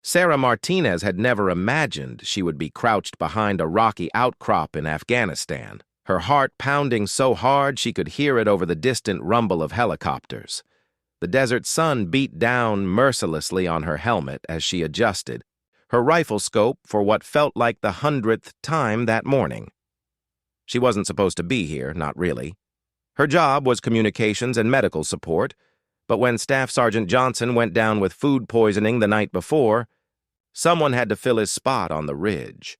Sarah Martinez had never imagined she would be crouched behind a rocky outcrop in Afghanistan, her heart pounding so hard she could hear it over the distant rumble of helicopters. The desert sun beat down mercilessly on her helmet as she adjusted, her rifle scope for what felt like the 100th time that morning. She wasn't supposed to be here, not really. Her job was communications and medical support, but when Staff Sergeant Johnson went down with food poisoning the night before, someone had to fill his spot on the ridge.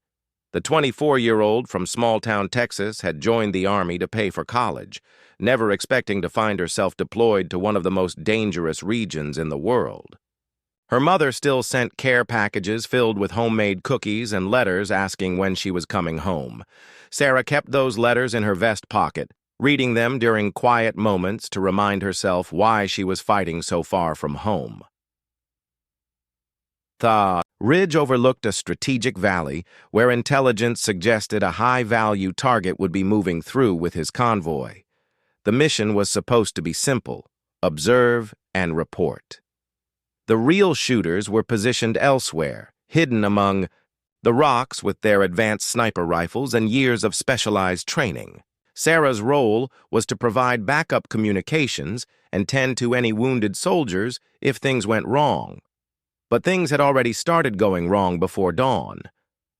The 24-year-old from small-town Texas had joined the Army to pay for college, never expecting to find herself deployed to one of the most dangerous regions in the world. Her mother still sent care packages filled with homemade cookies and letters asking when she was coming home. Sarah kept those letters in her vest pocket, reading them during quiet moments to remind herself why she was fighting so far from home. The ridge overlooked a strategic valley where intelligence suggested a high-value target would be moving through with his convoy. The mission was supposed to be simple: observe and report. The real shooters were positioned elsewhere, hidden among the rocks with their advanced sniper rifles and years of specialized training. Sarah's role was to provide backup communications and tend to any wounded soldiers if things went wrong. But things had already started going wrong before dawn.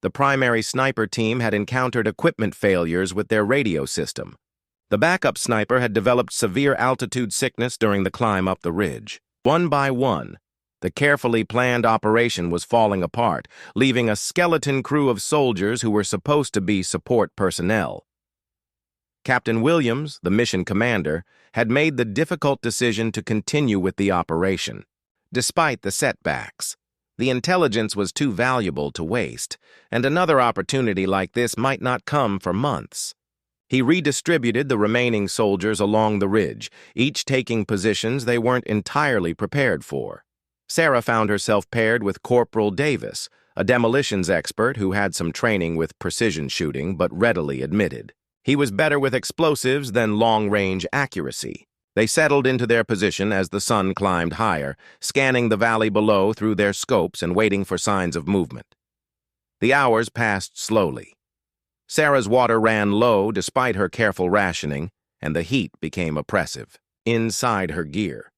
The primary sniper team had encountered equipment failures with their radio system. The backup sniper had developed severe altitude sickness during the climb up the ridge. One by one, the carefully planned operation was falling apart, leaving a skeleton crew of soldiers who were supposed to be support personnel. Captain Williams, the mission commander, had made the difficult decision to continue with the operation. Despite the setbacks, the intelligence was too valuable to waste, and another opportunity like this might not come for months. He redistributed the remaining soldiers along the ridge, each taking positions they weren't entirely prepared for. Sarah found herself paired with Corporal Davis, a demolitions expert who had some training with precision shooting but readily admitted he was better with explosives than long-range accuracy. They settled into their position as the sun climbed higher, scanning the valley below through their scopes and waiting for signs of movement. The hours passed slowly. Sarah's water ran low despite her careful rationing, and the heat became oppressive inside her gear.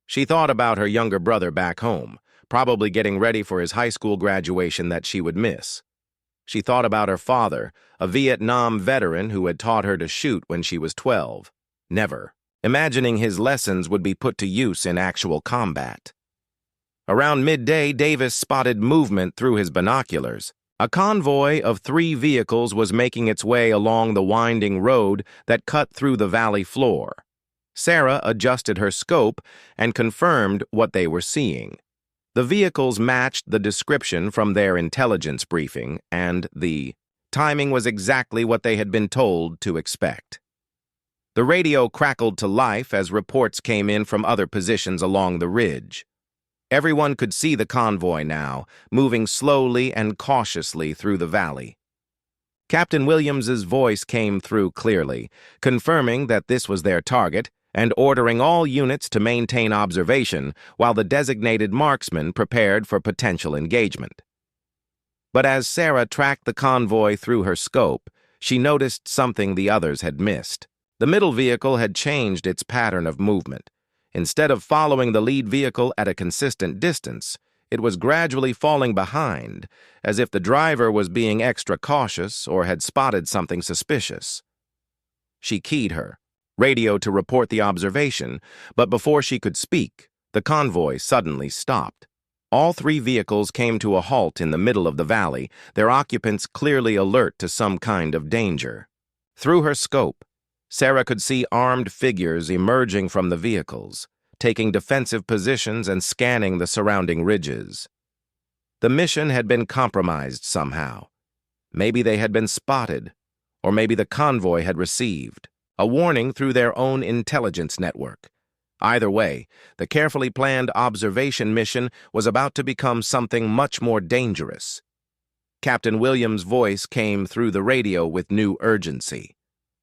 She thought about her younger brother back home, probably getting ready for his high school graduation that she would miss. She thought about her father, a Vietnam veteran who had taught her to shoot when she was 12. Never imagining his lessons would be put to use in actual combat. Around midday, Davis spotted movement through his binoculars. A convoy of 3 vehicles was making its way along the winding road that cut through the valley floor. Sarah adjusted her scope and confirmed what they were seeing. The vehicles matched the description from their intelligence briefing, and the timing was exactly what they had been told to expect. The radio crackled to life as reports came in from other positions along the ridge. Everyone could see the convoy now, moving slowly and cautiously through the valley. Captain Williams's voice came through clearly, confirming that this was their target and ordering all units to maintain observation while the designated marksman prepared for potential engagement. But as Sarah tracked the convoy through her scope, she noticed something the others had missed. The middle vehicle had changed its pattern of movement. Instead of following the lead vehicle at a consistent distance, it was gradually falling behind, as if the driver was being extra cautious or had spotted something suspicious. She keyed her radio to report the observation, but before she could speak, the convoy suddenly stopped. All 3 vehicles came to a halt in the middle of the valley, their occupants clearly alert to some kind of danger. Through her scope, Sarah could see armed figures emerging from the vehicles, taking defensive positions and scanning the surrounding ridges. The mission had been compromised somehow. Maybe they had been spotted, or maybe the convoy had received a warning through their own intelligence network. Either way, the carefully planned observation mission was about to become something much more dangerous. Captain Williams' voice came through the radio with new urgency.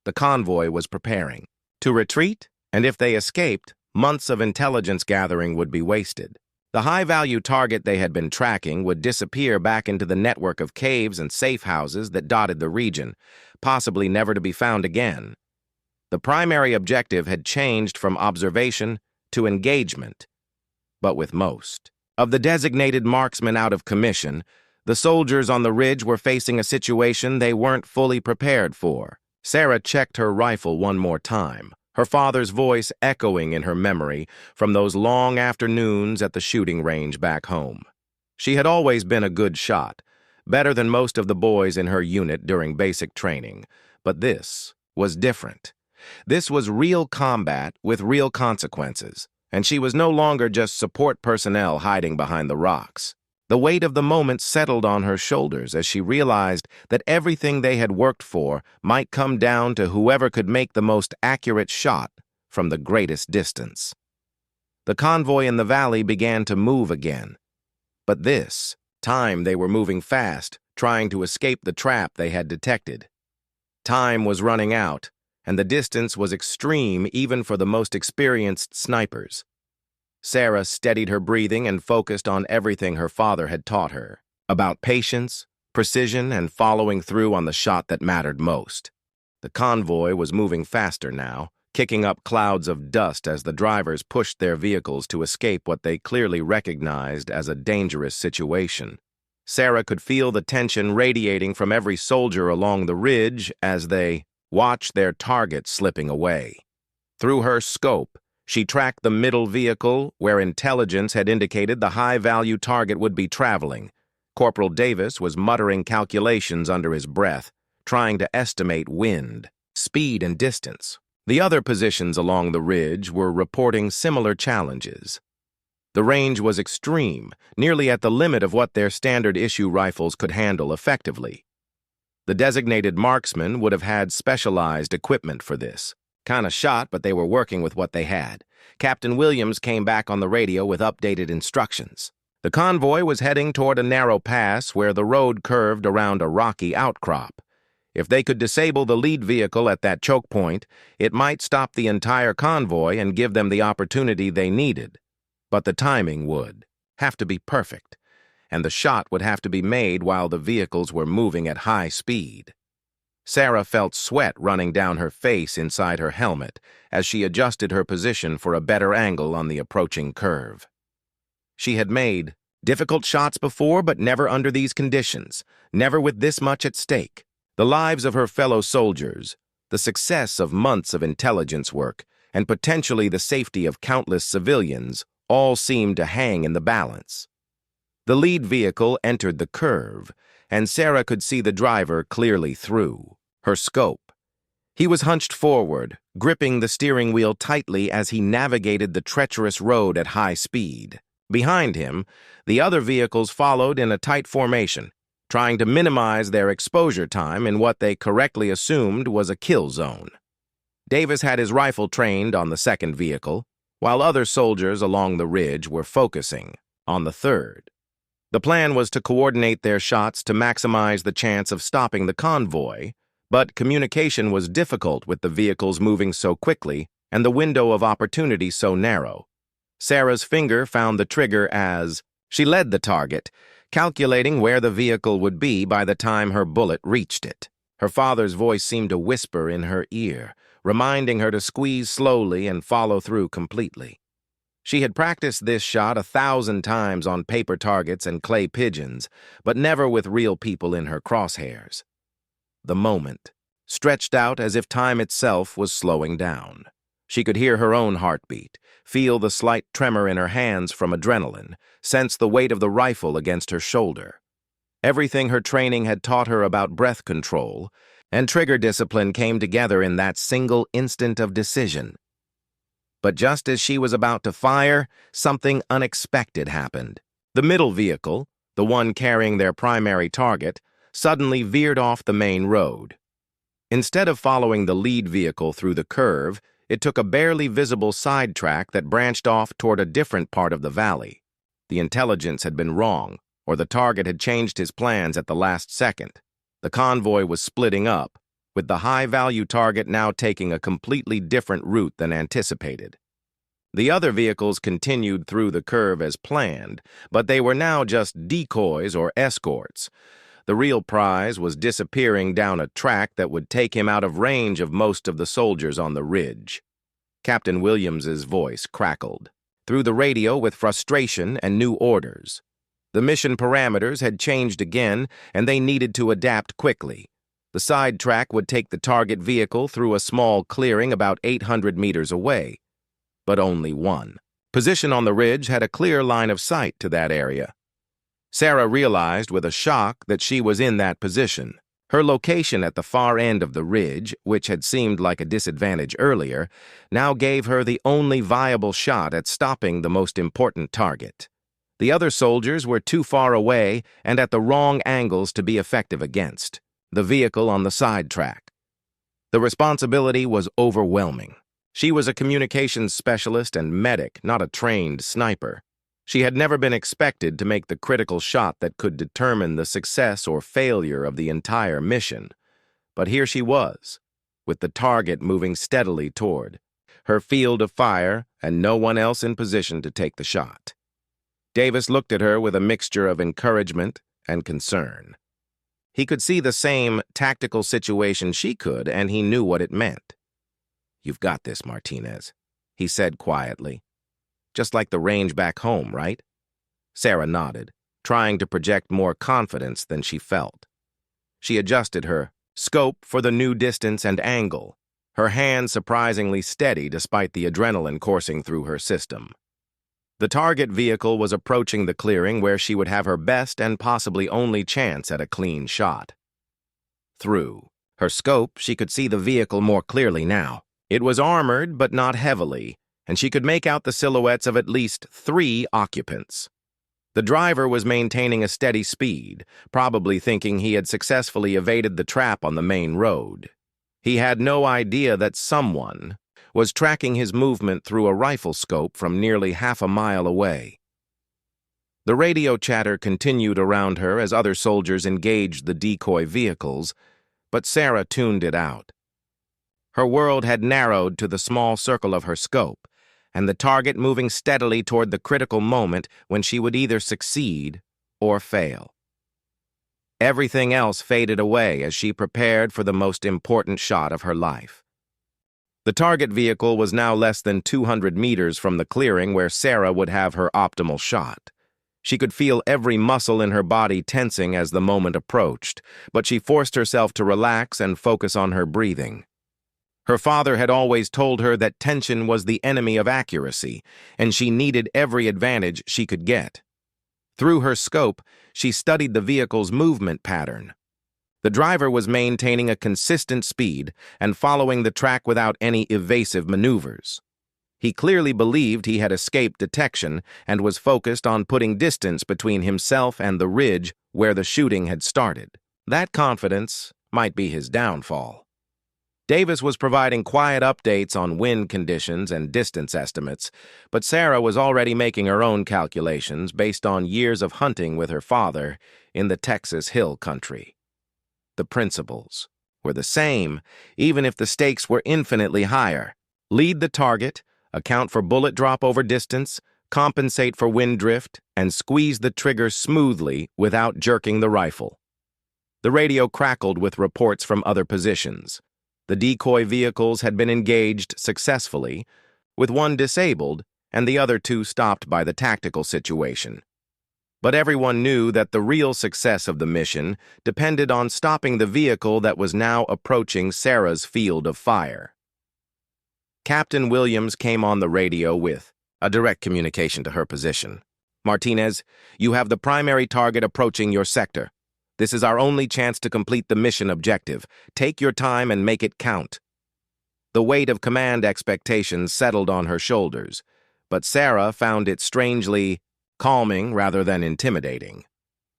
The convoy was preparing to retreat, and if they escaped, months of intelligence gathering would be wasted. The high-value target they had been tracking would disappear back into the network of caves and safe houses that dotted the region, possibly never to be found again. The primary objective had changed from observation to engagement, but with most of the designated marksmen out of commission, the soldiers on the ridge were facing a situation they weren't fully prepared for. Sarah checked her rifle one more time, her father's voice echoing in her memory from those long afternoons at the shooting range back home. She had always been a good shot, better than most of the boys in her unit during basic training, but this was different. This was real combat with real consequences, and she was no longer just support personnel hiding behind the rocks. The weight of the moment settled on her shoulders as she realized that everything they had worked for might come down to whoever could make the most accurate shot from the greatest distance. The convoy in the valley began to move again, but this time they were moving fast, trying to escape the trap they had detected. Time was running out, and the distance was extreme even for the most experienced snipers. Sarah steadied her breathing and focused on everything her father had taught her, about patience, precision, and following through on the shot that mattered most. The convoy was moving faster now, kicking up clouds of dust as the drivers pushed their vehicles to escape what they clearly recognized as a dangerous situation. Sarah could feel the tension radiating from every soldier along the ridge as they watched their target slipping away. Through her scope, she tracked the middle vehicle where intelligence had indicated the high-value target would be traveling. Corporal Davis was muttering calculations under his breath, trying to estimate wind, speed, and distance. The other positions along the ridge were reporting similar challenges. The range was extreme, nearly at the limit of what their standard-issue rifles could handle effectively. The designated marksmen would have had specialized equipment for this. Kinda shot, but they were working with what they had. Captain Williams came back on the radio with updated instructions. The convoy was heading toward a narrow pass where the road curved around a rocky outcrop. If they could disable the lead vehicle at that choke point, it might stop the entire convoy and give them the opportunity they needed. But the timing would have to be perfect, and the shot would have to be made while the vehicles were moving at high speed. Sarah felt sweat running down her face inside her helmet as she adjusted her position for a better angle on the approaching curve. She had made difficult shots before, but never under these conditions, never with this much at stake. The lives of her fellow soldiers, the success of months of intelligence work, and potentially the safety of countless civilians all seemed to hang in the balance. The lead vehicle entered the curve, and Sarah could see the driver clearly through her scope. He was hunched forward, gripping the steering wheel tightly as he navigated the treacherous road at high speed. Behind him, the other vehicles followed in a tight formation, trying to minimize their exposure time in what they correctly assumed was a kill zone. Davis had his rifle trained on the second vehicle, while other soldiers along the ridge were focusing on the third. The plan was to coordinate their shots to maximize the chance of stopping the convoy, but communication was difficult with the vehicles moving so quickly and the window of opportunity so narrow. Sarah's finger found the trigger as she led the target, calculating where the vehicle would be by the time her bullet reached it. Her father's voice seemed to whisper in her ear, reminding her to squeeze slowly and follow through completely. She had practiced this shot 1,000 times on paper targets and clay pigeons, but never with real people in her crosshairs. The moment stretched out as if time itself was slowing down. She could hear her own heartbeat, feel the slight tremor in her hands from adrenaline, sense the weight of the rifle against her shoulder. Everything her training had taught her about breath control and trigger discipline came together in that single instant of decision. But just as she was about to fire, something unexpected happened. The middle vehicle, the one carrying their primary target, suddenly veered off the main road. Instead of following the lead vehicle through the curve, it took a barely visible side track that branched off toward a different part of the valley. The intelligence had been wrong, or the target had changed his plans at the last second. The convoy was splitting up, with the high-value target now taking a completely different route than anticipated. The other vehicles continued through the curve as planned, but they were now just decoys or escorts. The real prize was disappearing down a track that would take him out of range of most of the soldiers on the ridge. Captain Williams's voice crackled through the radio with frustration and new orders. The mission parameters had changed again, and they needed to adapt quickly. The side track would take the target vehicle through a small clearing about 800 meters away. But only one position on the ridge had a clear line of sight to that area. Sarah realized with a shock that she was in that position. Her location at the far end of the ridge, which had seemed like a disadvantage earlier, now gave her the only viable shot at stopping the most important target. The other soldiers were too far away and at the wrong angles to be effective against the vehicle on the side track. The responsibility was overwhelming. She was a communications specialist and medic, not a trained sniper. She had never been expected to make the critical shot that could determine the success or failure of the entire mission. But here she was, with the target moving steadily toward her field of fire and no one else in position to take the shot. Davis looked at her with a mixture of encouragement and concern. He could see the same tactical situation she could, and he knew what it meant. "You've got this, Martinez," he said quietly. "Just like the range back home, right?" Sarah nodded, trying to project more confidence than she felt. She adjusted her scope for the new distance and angle, her hand surprisingly steady despite the adrenaline coursing through her system. The target vehicle was approaching the clearing where she would have her best and possibly only chance at a clean shot. Through her scope, she could see the vehicle more clearly now. It was armored, but not heavily, and she could make out the silhouettes of at least 3 occupants. The driver was maintaining a steady speed, probably thinking he had successfully evaded the trap on the main road. He had no idea that someone was tracking his movement through a rifle scope from nearly half a mile away. The radio chatter continued around her as other soldiers engaged the decoy vehicles, but Sarah tuned it out. Her world had narrowed to the small circle of her scope, and the target moving steadily toward the critical moment when she would either succeed or fail. Everything else faded away as she prepared for the most important shot of her life. The target vehicle was now less than 200 meters from the clearing where Sarah would have her optimal shot. She could feel every muscle in her body tensing as the moment approached, but she forced herself to relax and focus on her breathing. Her father had always told her that tension was the enemy of accuracy, and she needed every advantage she could get. Through her scope, she studied the vehicle's movement pattern. The driver was maintaining a consistent speed and following the track without any evasive maneuvers. He clearly believed he had escaped detection and was focused on putting distance between himself and the ridge where the shooting had started. That confidence might be his downfall. Davis was providing quiet updates on wind conditions and distance estimates, but Sarah was already making her own calculations based on years of hunting with her father in the Texas Hill Country. The principles were the same, even if the stakes were infinitely higher. Lead the target, account for bullet drop over distance, compensate for wind drift, and squeeze the trigger smoothly without jerking the rifle. The radio crackled with reports from other positions. The decoy vehicles had been engaged successfully, with one disabled and the other 2 stopped by the tactical situation. But everyone knew that the real success of the mission depended on stopping the vehicle that was now approaching Sarah's field of fire. Captain Williams came on the radio with a direct communication to her position. "Martinez, you have the primary target approaching your sector. This is our only chance to complete the mission objective. Take your time and make it count." The weight of command expectations settled on her shoulders, but Sarah found it strangely calming rather than intimidating.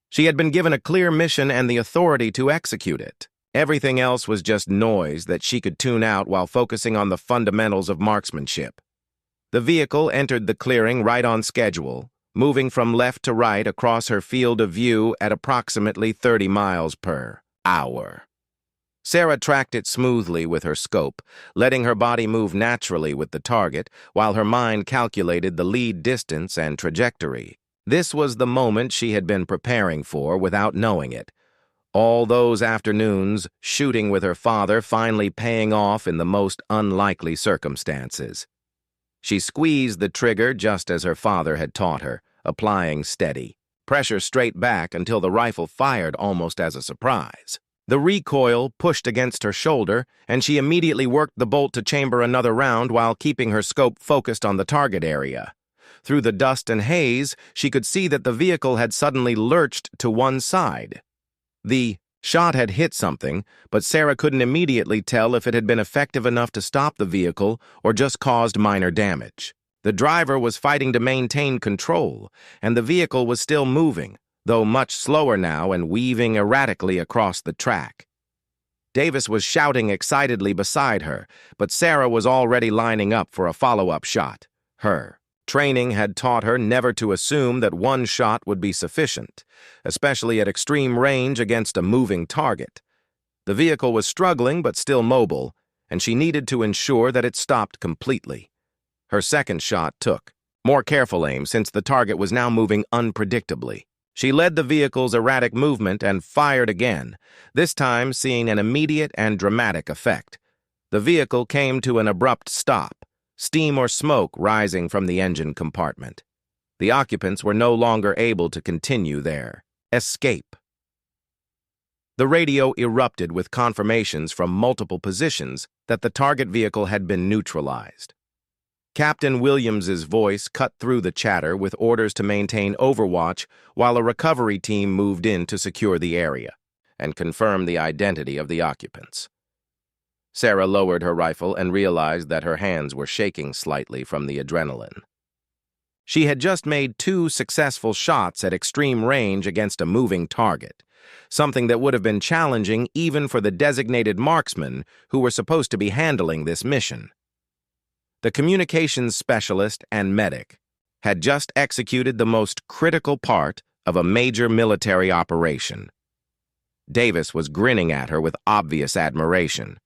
She had been given a clear mission and the authority to execute it. Everything else was just noise that she could tune out while focusing on the fundamentals of marksmanship. The vehicle entered the clearing right on schedule, moving from left to right across her field of view at approximately 30 miles per hour. Sarah tracked it smoothly with her scope, letting her body move naturally with the target, while her mind calculated the lead distance and trajectory. This was the moment she had been preparing for without knowing it. All those afternoons, shooting with her father, finally paying off in the most unlikely circumstances. She squeezed the trigger just as her father had taught her, applying steady. Pressure straight back until the rifle fired almost as a surprise. The recoil pushed against her shoulder, and she immediately worked the bolt to chamber another round while keeping her scope focused on the target area. Through the dust and haze, she could see that the vehicle had suddenly lurched to one side. The shot had hit something, but Sarah couldn't immediately tell if it had been effective enough to stop the vehicle or just caused minor damage. The driver was fighting to maintain control, and the vehicle was still moving, though much slower now and weaving erratically across the track. Davis was shouting excitedly beside her, but Sarah was already lining up for a follow-up shot. Her training had taught her never to assume that one shot would be sufficient, especially at extreme range against a moving target. The vehicle was struggling but still mobile, and she needed to ensure that it stopped completely. Her second shot took more careful aim since the target was now moving unpredictably. She led the vehicle's erratic movement and fired again, this time seeing an immediate and dramatic effect. The vehicle came to an abrupt stop, steam or smoke rising from the engine compartment. The occupants were no longer able to continue their escape. The radio erupted with confirmations from multiple positions that the target vehicle had been neutralized. Captain Williams's voice cut through the chatter with orders to maintain overwatch while a recovery team moved in to secure the area and confirm the identity of the occupants. Sarah lowered her rifle and realized that her hands were shaking slightly from the adrenaline. She had just made 2 successful shots at extreme range against a moving target, something that would have been challenging even for the designated marksmen who were supposed to be handling this mission. The communications specialist and medic had just executed the most critical part of a major military operation. Davis was grinning at her with obvious admiration.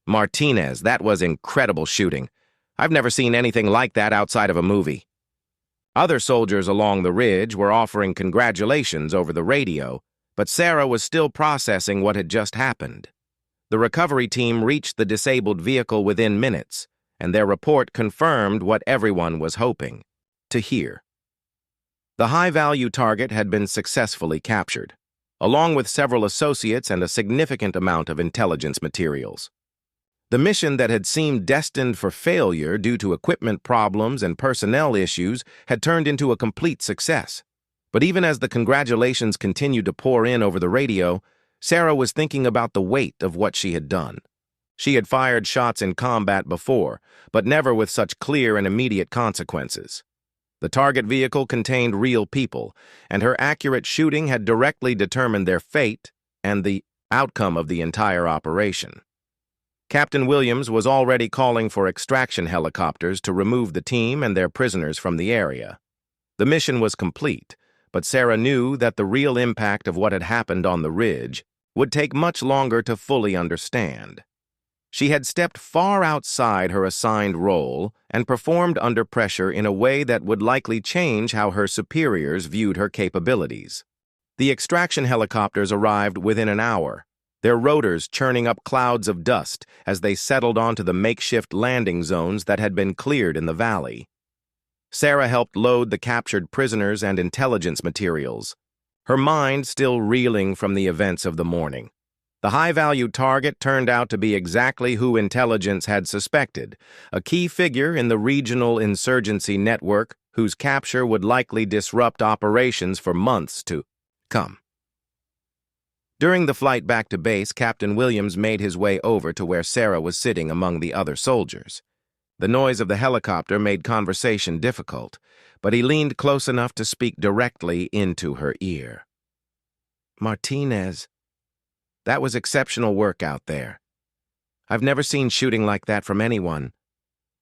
"Martinez, that was incredible shooting. I've never seen anything like that outside of a movie." Other soldiers along the ridge were offering congratulations over the radio, but Sarah was still processing what had just happened. The recovery team reached the disabled vehicle within minutes, and their report confirmed what everyone was hoping to hear. The high-value target had been successfully captured, along with several associates and a significant amount of intelligence materials. The mission that had seemed destined for failure due to equipment problems and personnel issues had turned into a complete success. But even as the congratulations continued to pour in over the radio, Sarah was thinking about the weight of what she had done. She had fired shots in combat before, but never with such clear and immediate consequences. The target vehicle contained real people, and her accurate shooting had directly determined their fate and the outcome of the entire operation. Captain Williams was already calling for extraction helicopters to remove the team and their prisoners from the area. The mission was complete, but Sarah knew that the real impact of what had happened on the ridge would take much longer to fully understand. She had stepped far outside her assigned role and performed under pressure in a way that would likely change how her superiors viewed her capabilities. The extraction helicopters arrived within an hour, their rotors churning up clouds of dust as they settled onto the makeshift landing zones that had been cleared in the valley. Sarah helped load the captured prisoners and intelligence materials, her mind still reeling from the events of the morning. The high-value target turned out to be exactly who intelligence had suspected, a key figure in the regional insurgency network whose capture would likely disrupt operations for months to come. During the flight back to base, Captain Williams made his way over to where Sarah was sitting among the other soldiers. The noise of the helicopter made conversation difficult, but he leaned close enough to speak directly into her ear. "Martinez, that was exceptional work out there. I've never seen shooting like that from anyone,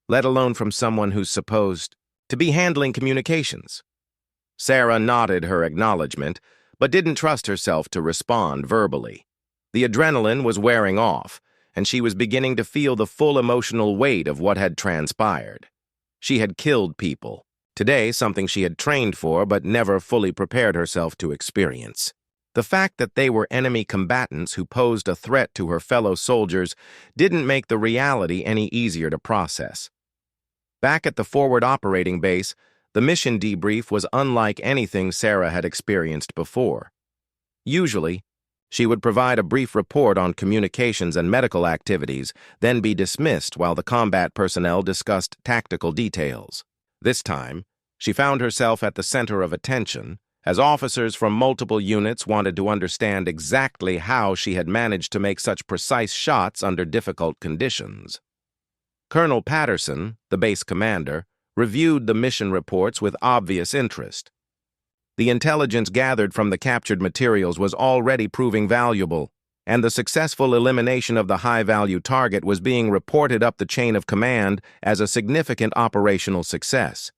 let alone from someone who's supposed to be handling communications." Sarah nodded her acknowledgement, but didn't trust herself to respond verbally. The adrenaline was wearing off, and she was beginning to feel the full emotional weight of what had transpired. She had killed people. Today, something she had trained for but never fully prepared herself to experience. The fact that they were enemy combatants who posed a threat to her fellow soldiers didn't make the reality any easier to process. Back at the forward operating base, the mission debrief was unlike anything Sarah had experienced before. Usually, she would provide a brief report on communications and medical activities, then be dismissed while the combat personnel discussed tactical details. This time, she found herself at the center of attention, as officers from multiple units wanted to understand exactly how she had managed to make such precise shots under difficult conditions. Colonel Patterson, the base commander, reviewed the mission reports with obvious interest. The intelligence gathered from the captured materials was already proving valuable, and the successful elimination of the high-value target was being reported up the chain of command as a significant operational success.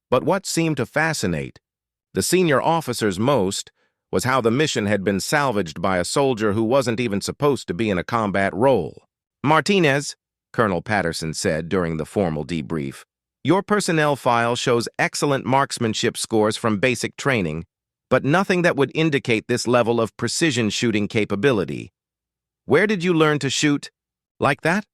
But what seemed to fascinate the senior officers most was how the mission had been salvaged by a soldier who wasn't even supposed to be in a combat role. "Martinez," Colonel Patterson said during the formal debrief, "your personnel file shows excellent marksmanship scores from basic training, but nothing that would indicate this level of precision shooting capability. Where did you learn to shoot like that?"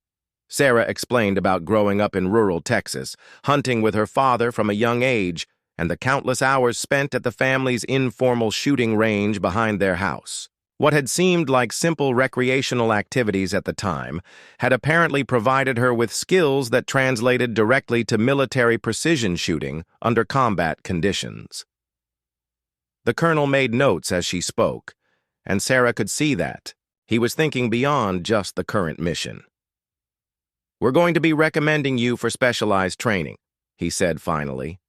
Sarah explained about growing up in rural Texas, hunting with her father from a young age, and the countless hours spent at the family's informal shooting range behind their house. What had seemed like simple recreational activities at the time had apparently provided her with skills that translated directly to military precision shooting under combat conditions. The colonel made notes as she spoke, and Sarah could see that he was thinking beyond just the current mission. "We're going to be recommending you for specialized training," he said finally.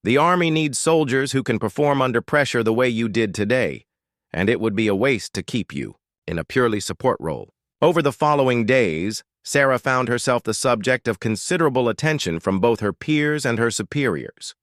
"The Army needs soldiers who can perform under pressure the way you did today, and it would be a waste to keep you in a purely support role." Over the following days, Sarah found herself the subject of considerable attention from both her peers and her superiors.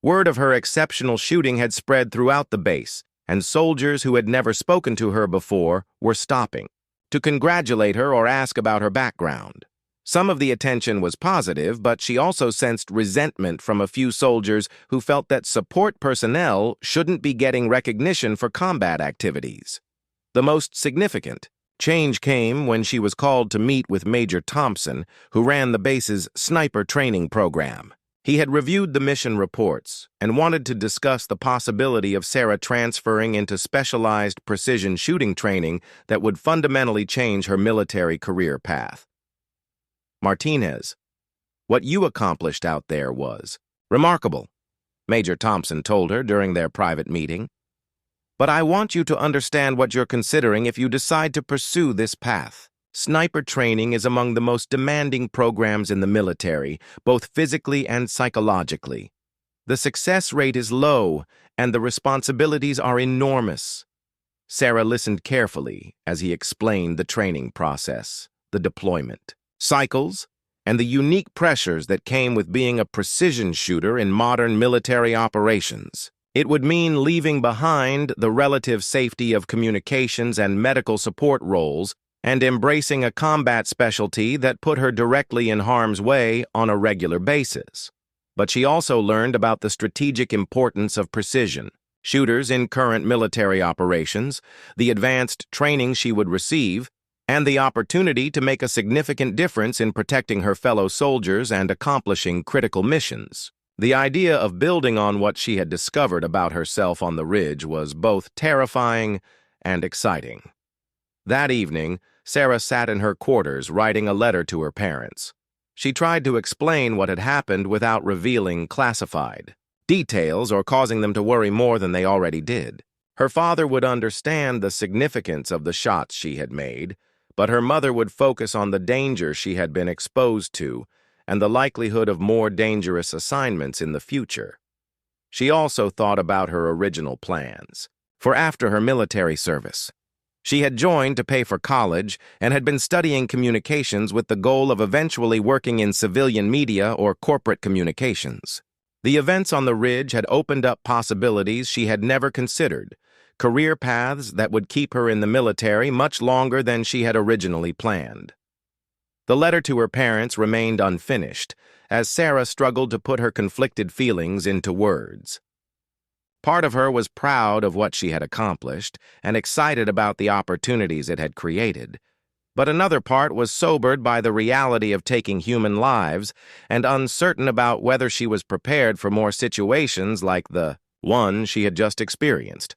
Word of her exceptional shooting had spread throughout the base, and soldiers who had never spoken to her before were stopping to congratulate her or ask about her background. Some of the attention was positive, but she also sensed resentment from a few soldiers who felt that support personnel shouldn't be getting recognition for combat activities. The most significant change came when she was called to meet with Major Thompson, who ran the base's sniper training program. He had reviewed the mission reports and wanted to discuss the possibility of Sarah transferring into specialized precision shooting training that would fundamentally change her military career path. "Martinez, what you accomplished out there was remarkable," Major Thompson told her during their private meeting. "But I want you to understand what you're considering if you decide to pursue this path. Sniper training is among the most demanding programs in the military, both physically and psychologically. The success rate is low, and the responsibilities are enormous." Sarah listened carefully as he explained the training process, the deployment cycles, and the unique pressures that came with being a precision shooter in modern military operations. It would mean leaving behind the relative safety of communications and medical support roles and embracing a combat specialty that put her directly in harm's way on a regular basis. But she also learned about the strategic importance of precision shooters in current military operations, the advanced training she would receive, and the opportunity to make a significant difference in protecting her fellow soldiers and accomplishing critical missions. The idea of building on what she had discovered about herself on the ridge was both terrifying and exciting. That evening, Sarah sat in her quarters writing a letter to her parents. She tried to explain what had happened without revealing classified details or causing them to worry more than they already did. Her father would understand the significance of the shots she had made, but her mother would focus on the danger she had been exposed to and the likelihood of more dangerous assignments in the future. She also thought about her original plans for after her military service. She had joined to pay for college and had been studying communications with the goal of eventually working in civilian media or corporate communications. The events on the ridge had opened up possibilities she had never considered, career paths that would keep her in the military much longer than she had originally planned. The letter to her parents remained unfinished, as Sarah struggled to put her conflicted feelings into words. Part of her was proud of what she had accomplished and excited about the opportunities it had created, but another part was sobered by the reality of taking human lives and uncertain about whether she was prepared for more situations like the one she had just experienced.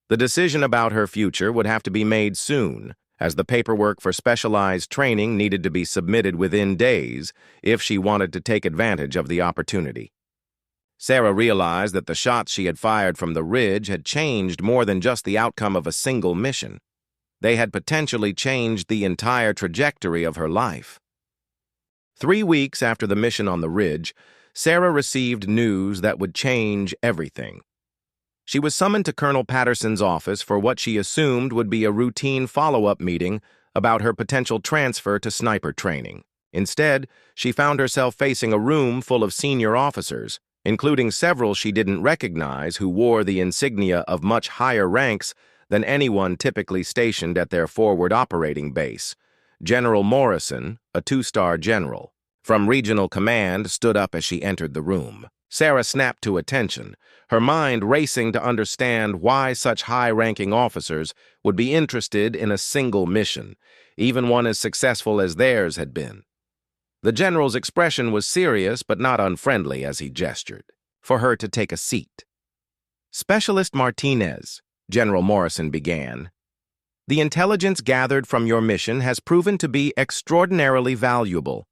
The decision about her future would have to be made soon, as the paperwork for specialized training needed to be submitted within days if she wanted to take advantage of the opportunity. Sarah realized that the shots she had fired from the ridge had changed more than just the outcome of a single mission. They had potentially changed the entire trajectory of her life. 3 weeks after the mission on the ridge, Sarah received news that would change everything. She was summoned to Colonel Patterson's office for what she assumed would be a routine follow-up meeting about her potential transfer to sniper training. Instead, she found herself facing a room full of senior officers, including several she didn't recognize who wore the insignia of much higher ranks than anyone typically stationed at their forward operating base. General Morrison, a 2-star general, from Regional Command, stood up as she entered the room. Sarah snapped to attention, her mind racing to understand why such high-ranking officers would be interested in a single mission, even one as successful as theirs had been. The general's expression was serious but not unfriendly as he gestured for her to take a seat. "Specialist Martinez," General Morrison began, "the intelligence gathered from your mission has proven to be extraordinarily valuable.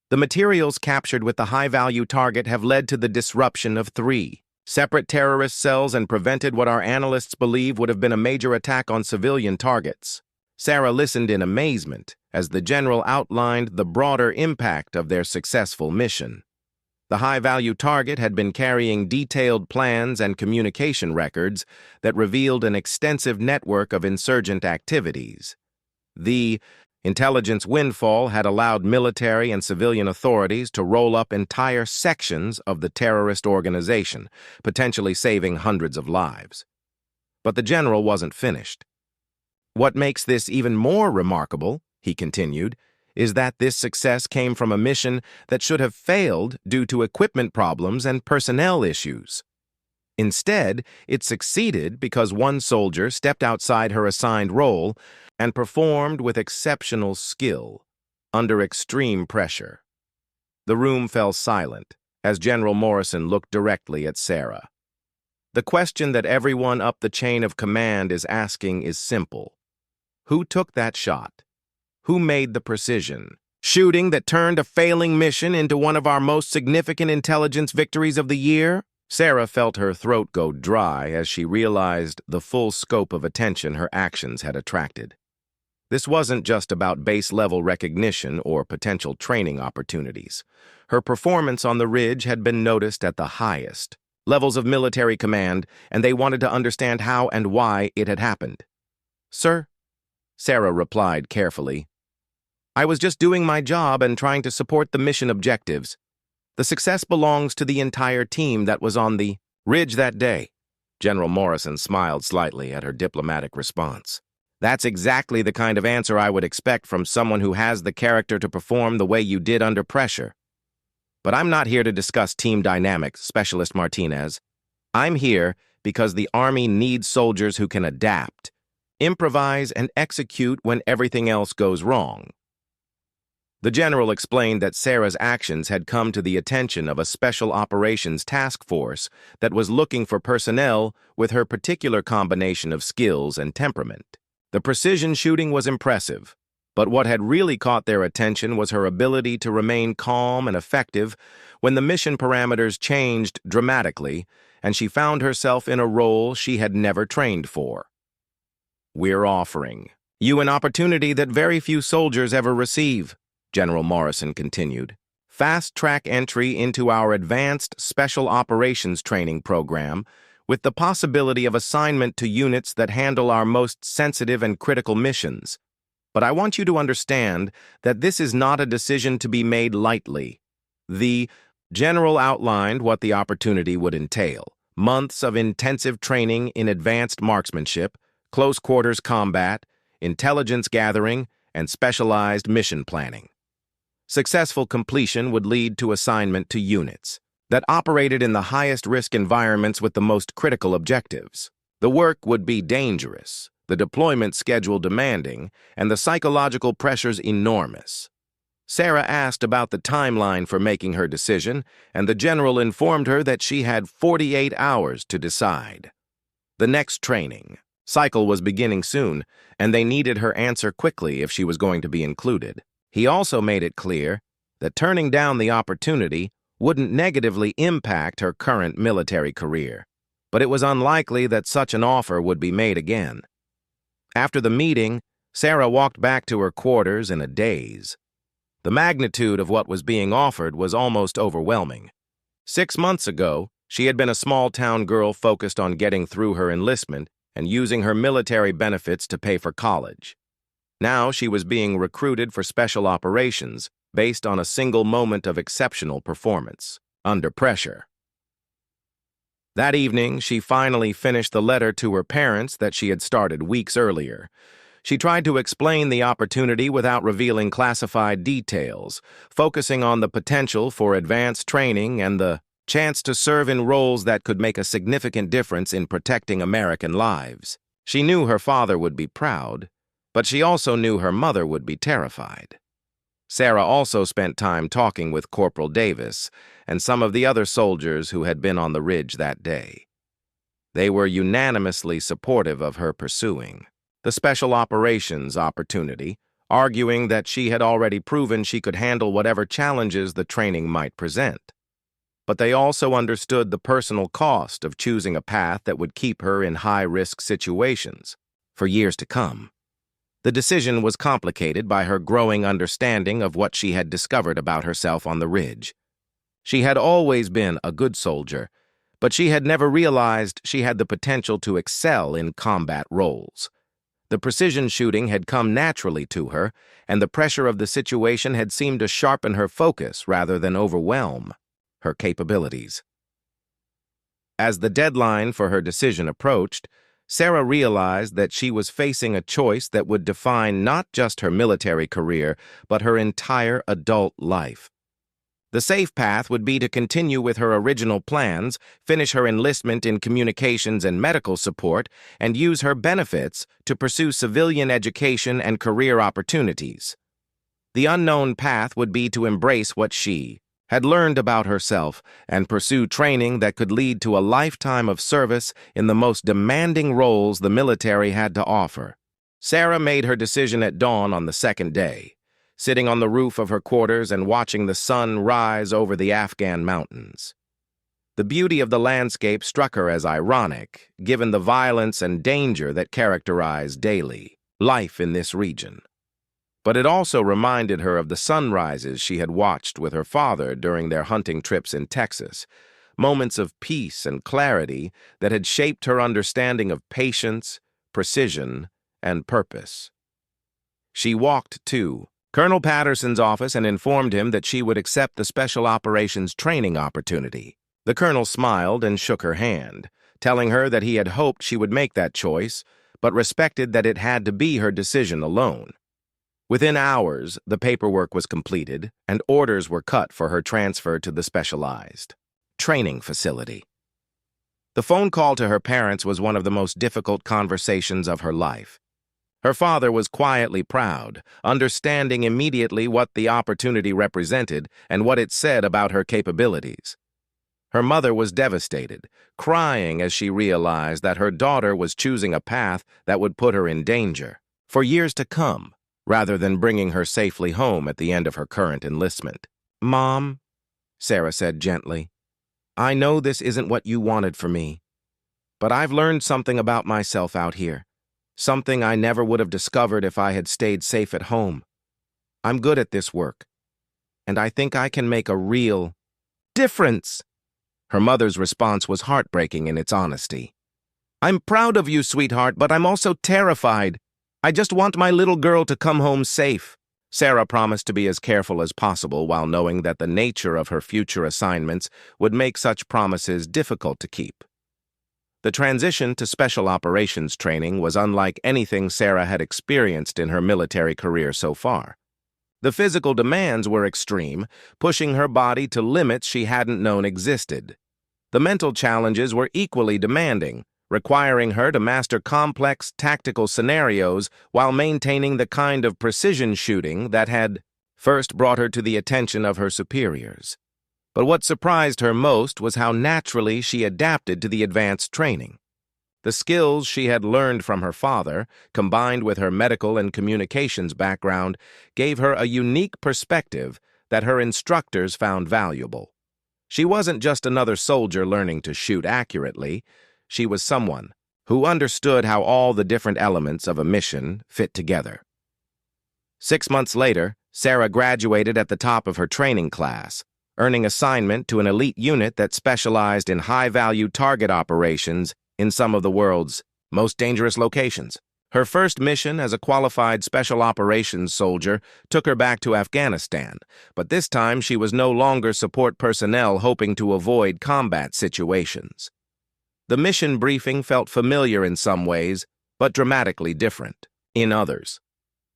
The materials captured with the high-value target have led to the disruption of 3 separate terrorist cells and prevented what our analysts believe would have been a major attack on civilian targets." Sarah listened in amazement as the general outlined the broader impact of their successful mission. The high-value target had been carrying detailed plans and communication records that revealed an extensive network of insurgent activities. The intelligence windfall had allowed military and civilian authorities to roll up entire sections of the terrorist organization, potentially saving hundreds of lives. But the general wasn't finished. "What makes this even more remarkable," he continued, "is that this success came from a mission that should have failed due to equipment problems and personnel issues. Instead, it succeeded because one soldier stepped outside her assigned role and performed with exceptional skill, under extreme pressure." The room fell silent as General Morrison looked directly at Sarah. "The question that everyone up the chain of command is asking is simple. Who took that shot? Who made the precision shooting that turned a failing mission into one of our most significant intelligence victories of the year?" Sarah felt her throat go dry as she realized the full scope of attention her actions had attracted. This wasn't just about base-level recognition or potential training opportunities. Her performance on the ridge had been noticed at the highest levels of military command, and they wanted to understand how and why it had happened. "Sir," Sarah replied carefully, "I was just doing my job and trying to support the mission objectives. The success belongs to the entire team that was on the ridge that day." General Morrison smiled slightly at her diplomatic response. "That's exactly the kind of answer I would expect from someone who has the character to perform the way you did under pressure. But I'm not here to discuss team dynamics, Specialist Martinez. I'm here because the Army needs soldiers who can adapt, improvise, and execute when everything else goes wrong." The general explained that Sarah's actions had come to the attention of a special operations task force that was looking for personnel with her particular combination of skills and temperament. The precision shooting was impressive, but what had really caught their attention was her ability to remain calm and effective when the mission parameters changed dramatically and she found herself in a role she had never trained for. "We're offering you an opportunity that very few soldiers ever receive," General Morrison continued. "Fast-track entry into our Advanced Special Operations Training Program with the possibility of assignment to units that handle our most sensitive and critical missions. But I want you to understand that this is not a decision to be made lightly." The general outlined what the opportunity would entail: months of intensive training in advanced marksmanship, close quarters combat, intelligence gathering, and specialized mission planning. Successful completion would lead to assignment to units that operated in the highest risk environments with the most critical objectives. The work would be dangerous, the deployment schedule demanding, and the psychological pressures enormous. Sarah asked about the timeline for making her decision, and the general informed her that she had 48 hours to decide. The next training cycle was beginning soon, and they needed her answer quickly if she was going to be included. He also made it clear that turning down the opportunity wouldn't negatively impact her current military career, but it was unlikely that such an offer would be made again. After the meeting, Sarah walked back to her quarters in a daze. The magnitude of what was being offered was almost overwhelming. 6 months ago, she had been a small-town girl focused on getting through her enlistment and using her military benefits to pay for college. Now she was being recruited for special operations based on a single moment of exceptional performance, under pressure. That evening, she finally finished the letter to her parents that she had started weeks earlier. She tried to explain the opportunity without revealing classified details, focusing on the potential for advanced training and the chance to serve in roles that could make a significant difference in protecting American lives. She knew her father would be proud, but she also knew her mother would be terrified. Sarah also spent time talking with Corporal Davis and some of the other soldiers who had been on the ridge that day. They were unanimously supportive of her pursuing the special operations opportunity, arguing that she had already proven she could handle whatever challenges the training might present. But they also understood the personal cost of choosing a path that would keep her in high-risk situations for years to come. The decision was complicated by her growing understanding of what she had discovered about herself on the ridge. She had always been a good soldier, but she had never realized she had the potential to excel in combat roles. The precision shooting had come naturally to her, and the pressure of the situation had seemed to sharpen her focus rather than overwhelm her capabilities. As the deadline for her decision approached, Sarah realized that she was facing a choice that would define not just her military career, but her entire adult life. The safe path would be to continue with her original plans, finish her enlistment in communications and medical support, and use her benefits to pursue civilian education and career opportunities. The unknown path would be to embrace what she had learned about herself and pursue training that could lead to a lifetime of service in the most demanding roles the military had to offer. Sarah made her decision at dawn on the second day, sitting on the roof of her quarters and watching the sun rise over the Afghan mountains. The beauty of the landscape struck her as ironic, given the violence and danger that characterized daily life in this region. But it also reminded her of the sunrises she had watched with her father during their hunting trips in Texas, moments of peace and clarity that had shaped her understanding of patience, precision, and purpose. She walked to Colonel Patterson's office and informed him that she would accept the Special Operations training opportunity. The colonel smiled and shook her hand, telling her that he had hoped she would make that choice, but respected that it had to be her decision alone. Within hours, the paperwork was completed, and orders were cut for her transfer to the specialized training facility. The phone call to her parents was one of the most difficult conversations of her life. Her father was quietly proud, understanding immediately what the opportunity represented and what it said about her capabilities. Her mother was devastated, crying as she realized that her daughter was choosing a path that would put her in danger for years to come, rather than bringing her safely home at the end of her current enlistment. "Mom," Sarah said gently, "I know this isn't what you wanted for me, but I've learned something about myself out here. Something I never would have discovered if I had stayed safe at home. I'm good at this work, and I think I can make a real difference." Her mother's response was heartbreaking in its honesty. "I'm proud of you, sweetheart, but I'm also terrified. I just want my little girl to come home safe." Sarah promised to be as careful as possible while knowing that the nature of her future assignments would make such promises difficult to keep. The transition to special operations training was unlike anything Sarah had experienced in her military career so far. The physical demands were extreme, pushing her body to limits she hadn't known existed. The mental challenges were equally demanding, requiring her to master complex tactical scenarios while maintaining the kind of precision shooting that had first brought her to the attention of her superiors. But what surprised her most was how naturally she adapted to the advanced training. The skills she had learned from her father, combined with her medical and communications background, gave her a unique perspective that her instructors found valuable. She wasn't just another soldier learning to shoot accurately. She was someone who understood how all the different elements of a mission fit together. 6 months later, Sarah graduated at the top of her training class, earning assignment to an elite unit that specialized in high-value target operations in some of the world's most dangerous locations. Her first mission as a qualified special operations soldier took her back to Afghanistan, but this time she was no longer support personnel hoping to avoid combat situations. The mission briefing felt familiar in some ways, but dramatically different in others.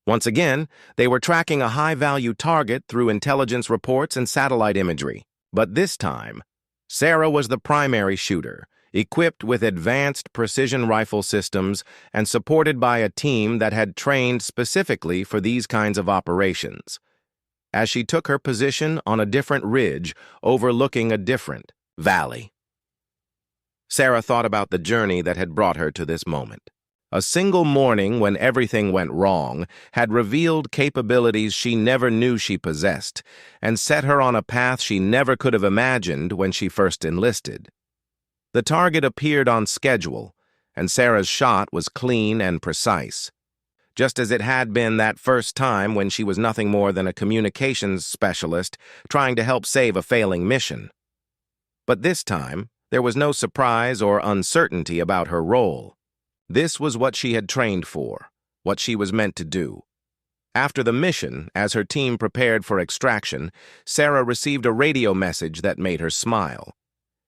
Once again, they were tracking a high-value target through intelligence reports and satellite imagery, but this time, Sarah was the primary shooter, equipped with advanced precision rifle systems and supported by a team that had trained specifically for these kinds of operations. As she took her position on a different ridge overlooking a different valley, Sarah thought about the journey that had brought her to this moment. A single morning when everything went wrong had revealed capabilities she never knew she possessed and set her on a path she never could have imagined when she first enlisted. The target appeared on schedule, and Sarah's shot was clean and precise, just as it had been that first time when she was nothing more than a communications specialist trying to help save a failing mission. But this time, there was no surprise or uncertainty about her role. This was what she had trained for, what she was meant to do. After the mission, as her team prepared for extraction, Sarah received a radio message that made her smile.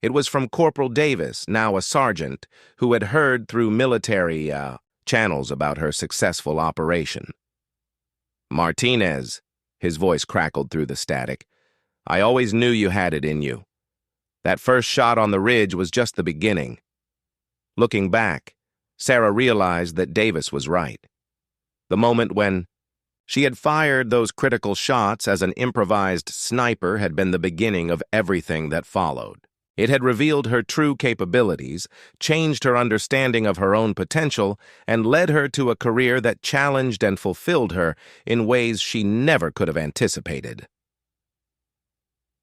It was from Corporal Davis, now a sergeant, who had heard through military channels about her successful operation. "Martinez," his voice crackled through the static, "I always knew you had it in you. That first shot on the ridge was just the beginning." Looking back, Sarah realized that Davis was right. The moment when she had fired those critical shots as an improvised sniper had been the beginning of everything that followed. It had revealed her true capabilities, changed her understanding of her own potential, and led her to a career that challenged and fulfilled her in ways she never could have anticipated.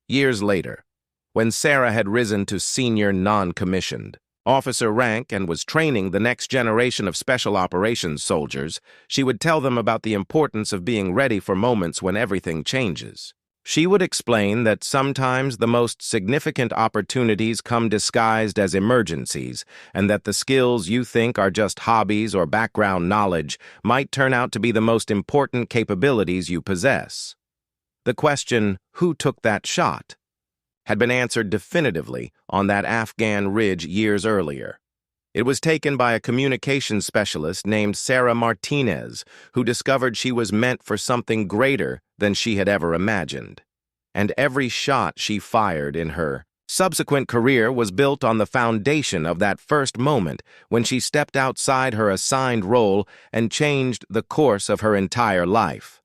Years later, when Sarah had risen to senior non-commissioned officer rank and was training the next generation of special operations soldiers, she would tell them about the importance of being ready for moments when everything changes. She would explain that sometimes the most significant opportunities come disguised as emergencies, and that the skills you think are just hobbies or background knowledge might turn out to be the most important capabilities you possess. The question, "Who took that shot?" had been answered definitively on that Afghan ridge years earlier. It was taken by a communications specialist named Sarah Martinez, who discovered she was meant for something greater than she had ever imagined. And every shot she fired in her subsequent career was built on the foundation of that first moment when she stepped outside her assigned role and changed the course of her entire life.